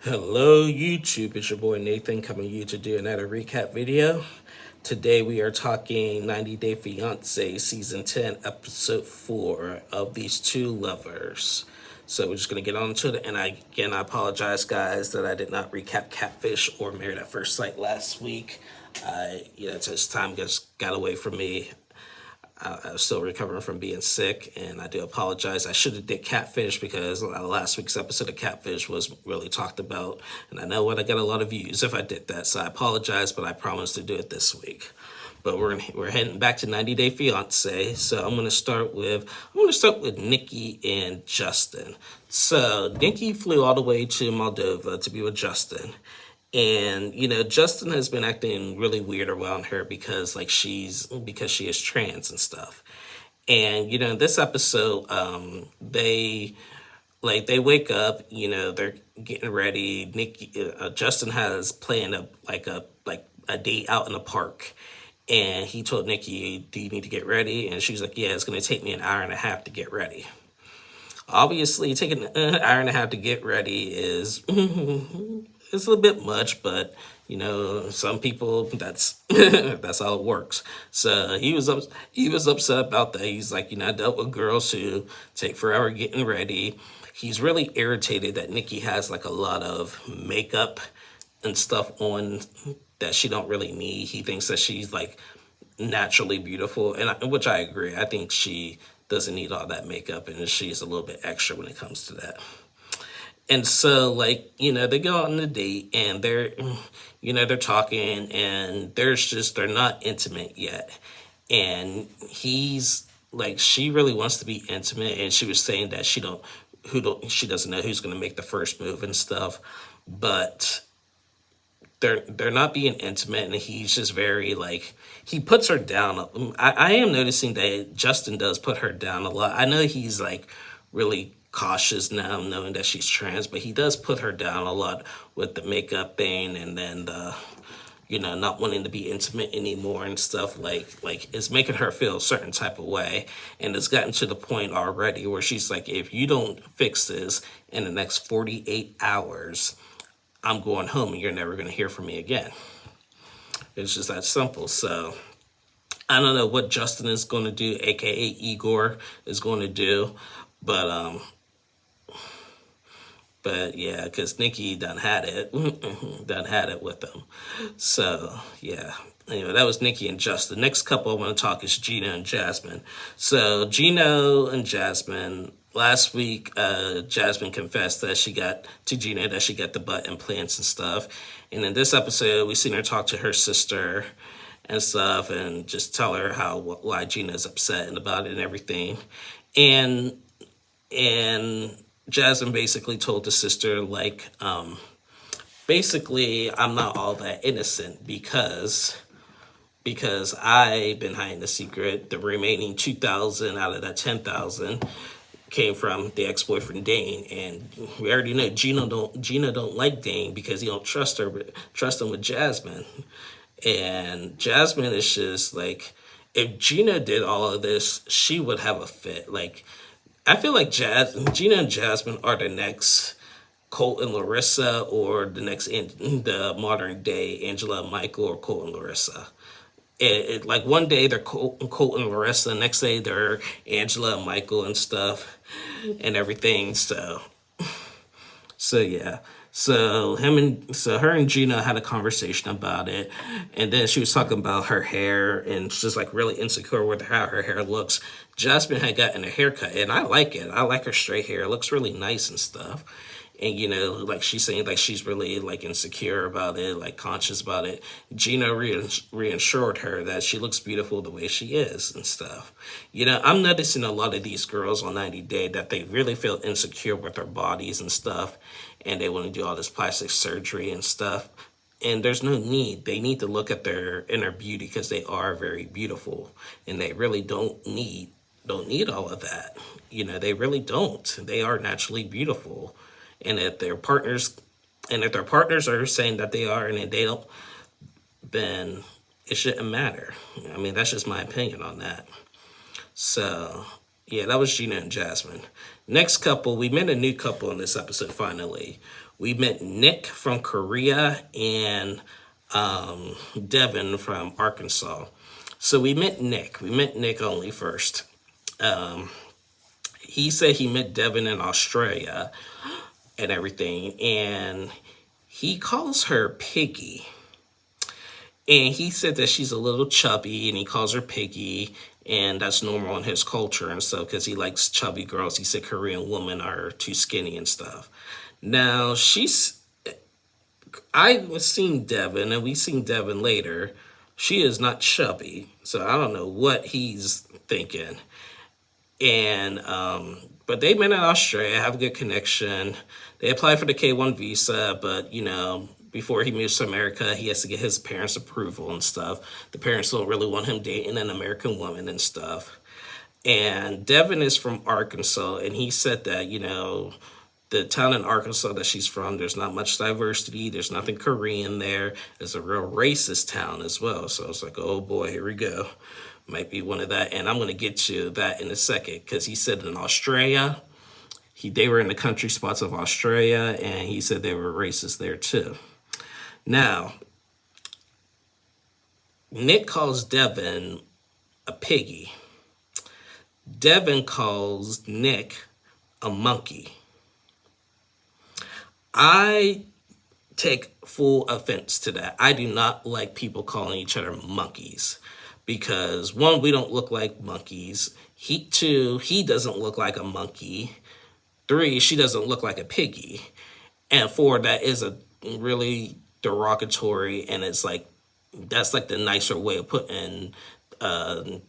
Hello YouTube, it's your boy Nathan coming to you to do another recap video. Today we are talking 90 Day Fiancé Season 10 Episode 4 of These Two Lovers. So we're just going to get on to it, and I apologize guys that I did not recap Catfish or Married at First Sight last week. Just time just got away from me. I was still recovering from being sick, and I do apologize. I should have did Catfish because last week's episode of Catfish was really talked about, and I know what I got a lot of views if I did that. So I apologize, but I promise to do it this week. But we're heading back to 90 Day Fiancé. So I'm gonna start with Nikki and Justin. So Nikki flew all the way to Moldova to be with Justin. And Justin has been acting really weird around her because because she is trans and stuff. And in this episode, they wake up, they're getting ready. Justin has planned a date out in the park, and he told Nikki, "Do you need to get ready?" And she's like, "Yeah, it's going to take me an hour and a half to get ready." Obviously, taking an hour and a half to get ready is it's a little bit much, but some people that's that's how it works. So he was upset about that. He's like, I dealt with girls who take forever getting ready. He's really irritated that Nikki has like a lot of makeup and stuff on that she don't really need. He thinks that she's like naturally beautiful, which I agree. I think she doesn't need all that makeup, and she's a little bit extra when it comes to that. And so, they go on a date, and they're talking, and they're not intimate yet. And he's like, she really wants to be intimate, and she was saying that she doesn't know who's going to make the first move and stuff, but they're not being intimate, and he's just very he puts her down. I am noticing that Justin does put her down a lot. I know he's really cautious now knowing that she's trans, but he does put her down a lot with the makeup thing, and then the not wanting to be intimate anymore and stuff. It's making her feel a certain type of way, and it's gotten to the point already where she's like, if you don't fix this in the next 48 hours, I'm going home and you're never going to hear from me again. It's just that simple. So I don't know what Justin is going to do, aka Igor is going to do, but yeah, because Nikki done had it with him. So yeah. Anyway, that was Nikki and Justin. Next couple I want to talk is Gino and Jasmine. So Gino and Jasmine, last week, Jasmine confessed that she got to Gino that she got the butt implants and stuff. And in this episode, we seen her talk to her sister and stuff, and just tell her why Gina's upset and about it and everything. And Jasmine basically told the sister basically I'm not all that innocent because I've been hiding the secret. The remaining 2,000 out of that 10,000 came from the ex-boyfriend Dane, and we already know Gina don't like Dane because he don't trust him with Jasmine. And Jasmine is just if Gina did all of this, she would have a fit. I feel like Gina and Jasmine are the next Colt and Larissa, or the next the modern day Angela and Michael, or Colt and Larissa. One day they're Colt and Larissa, the next day they're Angela and Michael and stuff and everything. So yeah. So her and Gina had a conversation about it, and then she was talking about her hair, and she's really insecure with how her hair looks. Jasmine had gotten a haircut, and I like it. I like her straight hair. It looks really nice and stuff. And she's saying she's really insecure about it, conscious about it. Gina reassured her that she looks beautiful the way she is and stuff. I'm noticing a lot of these girls on 90 Day that they really feel insecure with their bodies and stuff, and they want to do all this plastic surgery and stuff. And there's no need. They need to look at their inner beauty because they are very beautiful, and they really don't need all of that. They really don't. They are naturally beautiful. And if their partners are saying that they are, and if they don't, then it shouldn't matter. I mean, that's just my opinion on that. So Yeah, that was Gina and Jasmine. Next couple, we met a new couple in this episode finally. We met Nick from Korea and Devin from Arkansas. So we met Nick. We met Nick only first. He said he met Devin in Australia and everything, and he calls her Piggy. And he said that she's a little chubby, and he calls her Piggy, and that's normal in his culture and stuff because he likes chubby girls. He said Korean women are too skinny and stuff. Now, I was seeing Devin, and we seen Devin later. She is not chubby, so I don't know what he's thinking. And but they met in Australia, have a good connection. They applied for the K1 visa, but before he moves to America, he has to get his parents' approval and stuff. The parents don't really want him dating an American woman and stuff. And Devin is from Arkansas, and he said that, the town in Arkansas that she's from, there's not much diversity. There's nothing Korean there. It's a real racist town as well. So it's like, oh boy, here we go. Might be one of that. And I'm going to get to that in a second because he said in Australia, they were in the country spots of Australia, and he said they were racist there too. Now, Nick calls Devin a piggy. Devin calls Nick a monkey. I take full offense to that. I do not like people calling each other monkeys because, one, we don't look like monkeys. Two, he doesn't look like a monkey. 3, she doesn't look like a piggy. And 4, that is a really derogatory, and it's like, that's like the nicer way of putting a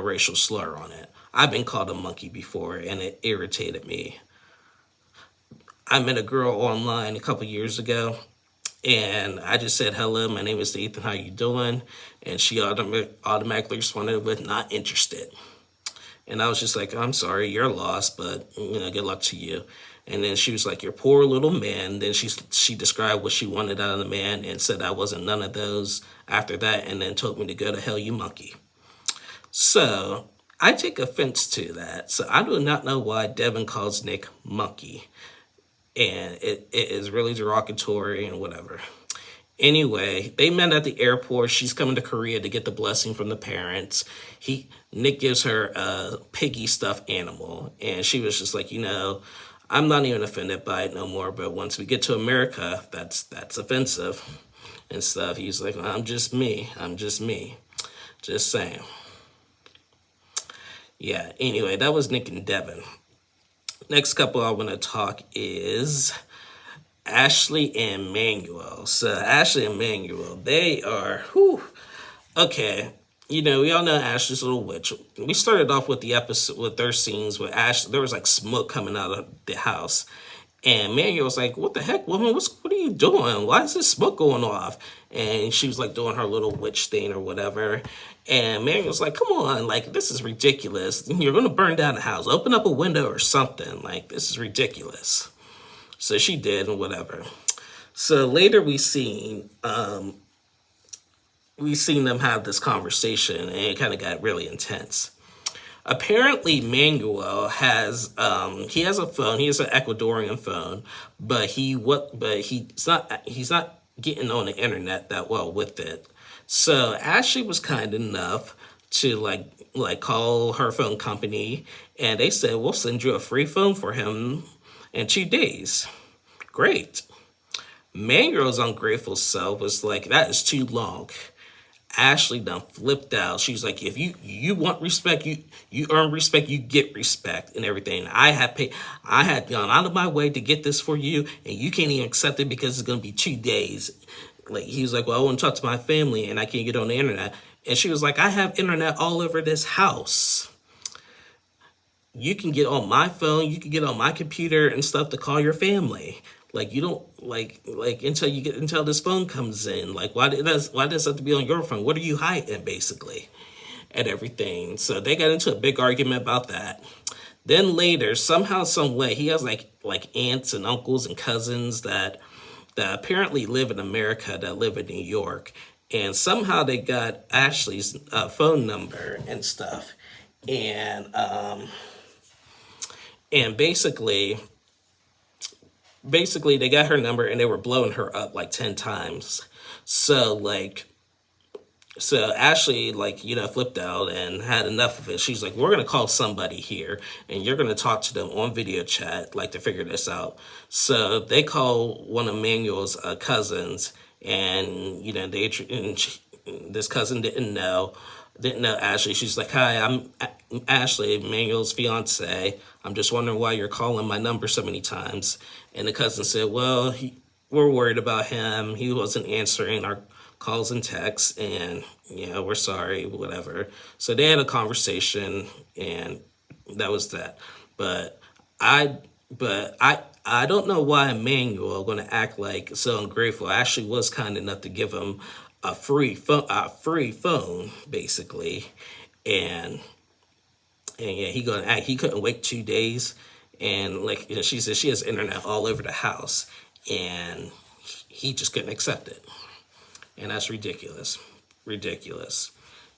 racial slur on it. I've been called a monkey before, and it irritated me. I met a girl online a couple years ago, and I just said, hello, my name is Ethan, how you doing? And she automatically responded with, not interested. And I was just like, I'm sorry, you're lost, but good luck to you. And then she was like, your poor little man. Then she described what she wanted out of the man and said I wasn't none of those after that, and then told me to go to hell, you monkey. So I take offense to that. So I do not know why Devin calls Nick monkey. And it is really derogatory and whatever. Anyway, they met at the airport. She's coming to Korea to get the blessing from the parents. Nick gives her a piggy stuffed animal, and she was just like, I'm not even offended by it no more. But once we get to America, that's offensive and stuff. He's like, I'm just me. Just saying. Yeah. Anyway, that was Nick and Devin. Next couple I want to talk is Ashley and Manuel. So Ashley and Manuel, they are, okay. We all know Ashley's a little witch. We started off with the episode with their scenes with Ashley. There was like smoke coming out of the house. And Manuel was like, what the heck, woman? What are you doing? Why is this smoke going off? And she was like doing her little witch thing or whatever. And Manuel was like, come on, like, this is ridiculous. You're going to burn down the house. Open up a window or something. Like, this is ridiculous. So she did and whatever. So later we seen them have this conversation, and it kind of got really intense. Apparently, Manuel has a phone. He has an Ecuadorian phone, but he's not getting on the internet that well with it. So Ashley was kind enough to like call her phone company, and they said, we'll send you a free phone for him in 2 days. Great. Manuel's ungrateful self was like, that is too long. Ashley done flipped out. She's like, if you want respect, you earn respect, you get respect and everything. I had gone out of my way to get this for you, and you can't even accept it because it's going to be 2 days. Like, he was like, well, I want to talk to my family and I can't get on the internet. And she was like, I have internet all over this house. You can get on my phone, you can get on my computer and stuff to call your family. Like, you don't like until this phone comes in. Like, why does it have to be on your phone? What are you hiding, basically, and everything? So they got into a big argument about that. Then later, somehow, some way, he has like aunts and uncles and cousins that apparently live in America, that live in New York, and somehow they got Ashley's phone number and stuff, and And basically they got her number and they were blowing her up like 10 times. So like so Ashley, like, flipped out and had enough of it. She's like, we're gonna call somebody here and you're gonna talk to them on video chat, like, to figure this out. So they call one of Manuel's cousins, and this cousin didn't know Ashley. She's like, hi, I'm Ashley, Manuel's fiance. I'm just wondering why you're calling my number so many times. And the cousin said, well, we're worried about him. He wasn't answering our calls and texts, and we're sorry, whatever. So they had a conversation, and that was that. But I but I don't know why Emmanuel going to act like so ungrateful. I actually was kind enough to give him a free phone basically, and yeah, he couldn't wait 2 days, and like, she said she has internet all over the house, and he just couldn't accept it, and that's ridiculous.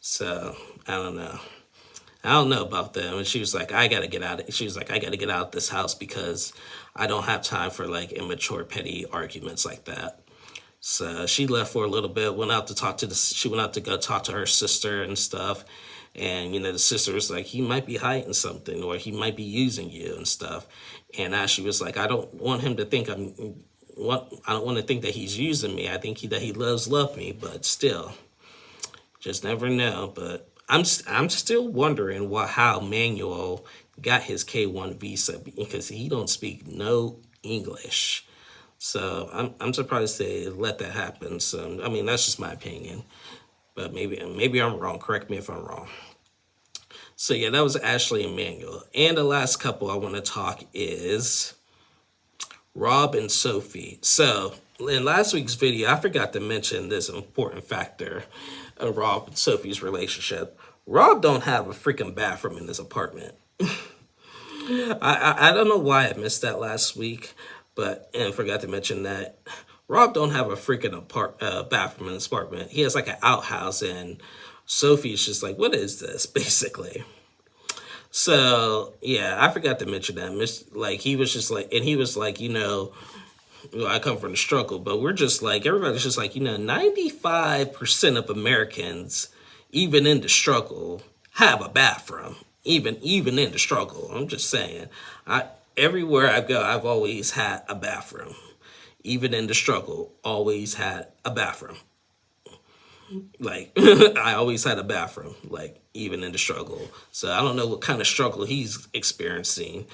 So I don't know about them. And she was like, I gotta get out. She was like, I gotta get out of this house because I don't have time for like immature, petty arguments like that. So she left for a little bit. She went out to go talk to her sister and stuff. And the sister was like, he might be hiding something, or he might be using you and stuff. And Ashley was like, I don't want him to think I don't want to think that he's using me. I think that he love me, but still, just never know. But I'm still wondering how Manuel got his K1 visa, because he don't speak no English. So I'm surprised they let that happen. So I mean, that's just my opinion, but maybe I'm wrong. Correct me if I'm wrong. So yeah, that was Ashley and Manuel. And the last couple I want to talk is Rob and Sophie. So in last week's video, I forgot to mention this important factor of Rob and Sophie's relationship. Rob don't have a freaking bathroom in his apartment. I don't know why I missed that last week, and forgot to mention that Rob don't have a freaking bathroom in his apartment. He has like an outhouse, and Sophie's just like, what is this, basically? So yeah, I forgot to mention that. Like, he was just like, and he was like, I come from the struggle, but we're just like, everybody's just like, 95% of Americans, even in the struggle, have a bathroom. Even in the struggle. I'm just saying. Everywhere I go, I've always had a bathroom. Even in the struggle, always had a bathroom. Like, I always had a bathroom, like, even in the struggle. So I don't know what kind of struggle he's experiencing.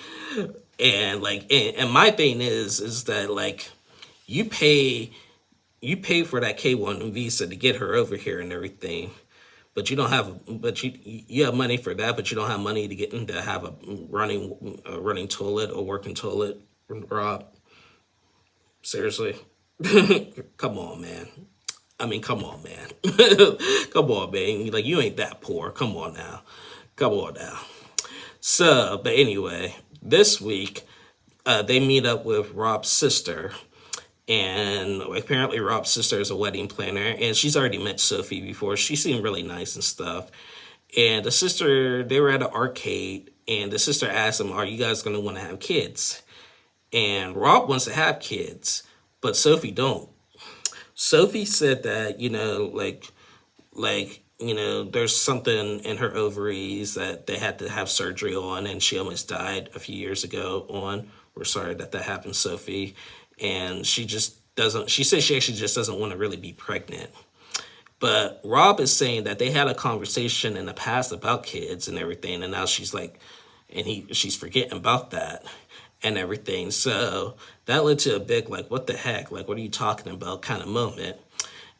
And like, and my thing is that, like, you pay for that K1 visa to get her over here and everything, but you have money for that, but you don't have money to have a running toilet or working toilet. Rob, seriously? Come on, man. I mean, come on, man. Come on, man. Like, you ain't that poor. Come on now. So, but anyway, this week, they meet up with Rob's sister. And apparently Rob's sister is a wedding planner, and she's already met Sophie before. She seemed really nice and stuff. And they were at an arcade, and the sister asked him, are you guys going to want to have kids? And Rob wants to have kids, but Sophie don't. Sophie said that, there's something in her ovaries that they had to have surgery on, and she almost died a few years ago on. We're sorry that happened, Sophie. And she says she actually just doesn't want to really be pregnant. But Rob is saying that they had a conversation in the past about kids and everything, and now she's like, she's forgetting about that and everything. So that led to a big, like, what the heck? Like, what are you talking about kind of moment.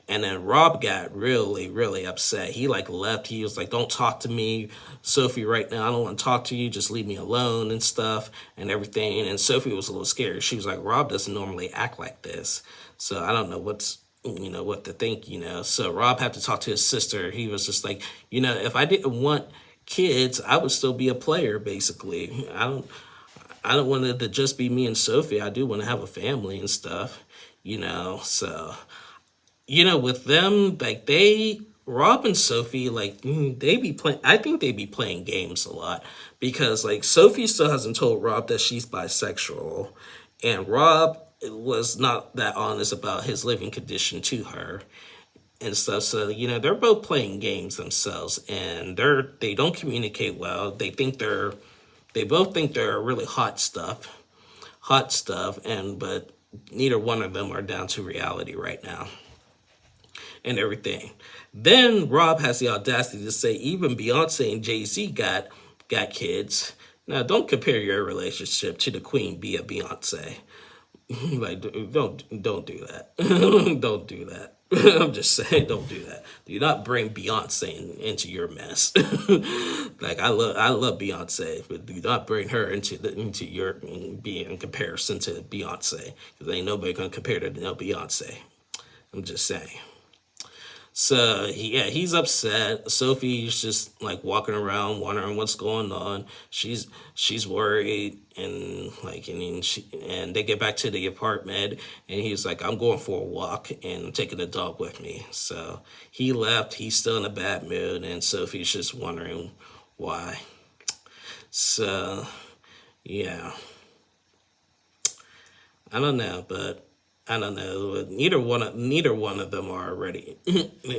And then Rob got really, really upset. He like left. He was like, don't talk to me, Sophie, right now. I don't want to talk to you. Just leave me alone and stuff and everything. And Sophie was a little scared. She was like, Rob doesn't normally act like this. So I don't know what to think, So Rob had to talk to his sister. He was just like, if I didn't want kids, I would still be a player, basically. I don't want it to just be me and Sophie. I do want to have a family and stuff, so... with them, like, Rob and Sophie, like, they be playing, I think they be playing games a lot, because like Sophie still hasn't told Rob that she's bisexual, and Rob was not that honest about his living condition to her and stuff. So they're both playing games themselves, and they don't communicate well. They both think they're really hot stuff, and but neither one of them are down to reality right now and everything. Then Rob has the audacity to say even Beyonce and Jay-Z got kids. Now don't compare your relationship to the Queen Bee of Beyonce. Like don't do that. Don't do that. I'm just saying, don't do that. Do not bring Beyonce into your mess. Like I love Beyonce, but do not bring her into your being in comparison to Beyonce, because ain't nobody gonna compare to no Beyonce. I'm just saying. So yeah, he's upset. Sophie's just like walking around wondering what's going on. She's worried, and like and they get back to the apartment, and he's like, I'm going for a walk and I'm taking the dog with me. So he left. He's still in a bad mood, and Sophie's just wondering why. So yeah, I don't know, but I don't know. Neither one of them are ready.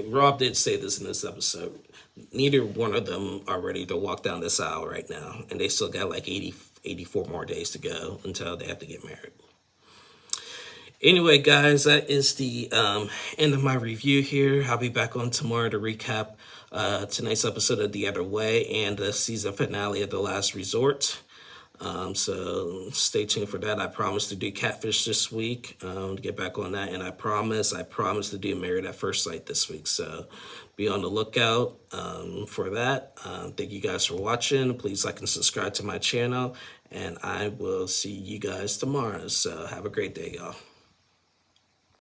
Rob did say this in this episode. Neither one of them are ready to walk down this aisle right now, and they still got like 84 more days to go until they have to get married. Anyway, guys, that is the end of my review here. I'll be back on tomorrow to recap tonight's episode of The Other Way and the season finale of The Last Resort. So stay tuned for that. I promise to do Catfish this week, to get back on that. And I promise to do Married at First Sight this week. So be on the lookout for that. Thank you guys for watching. Please like and subscribe to my channel. And I will see you guys tomorrow. So have a great day, y'all.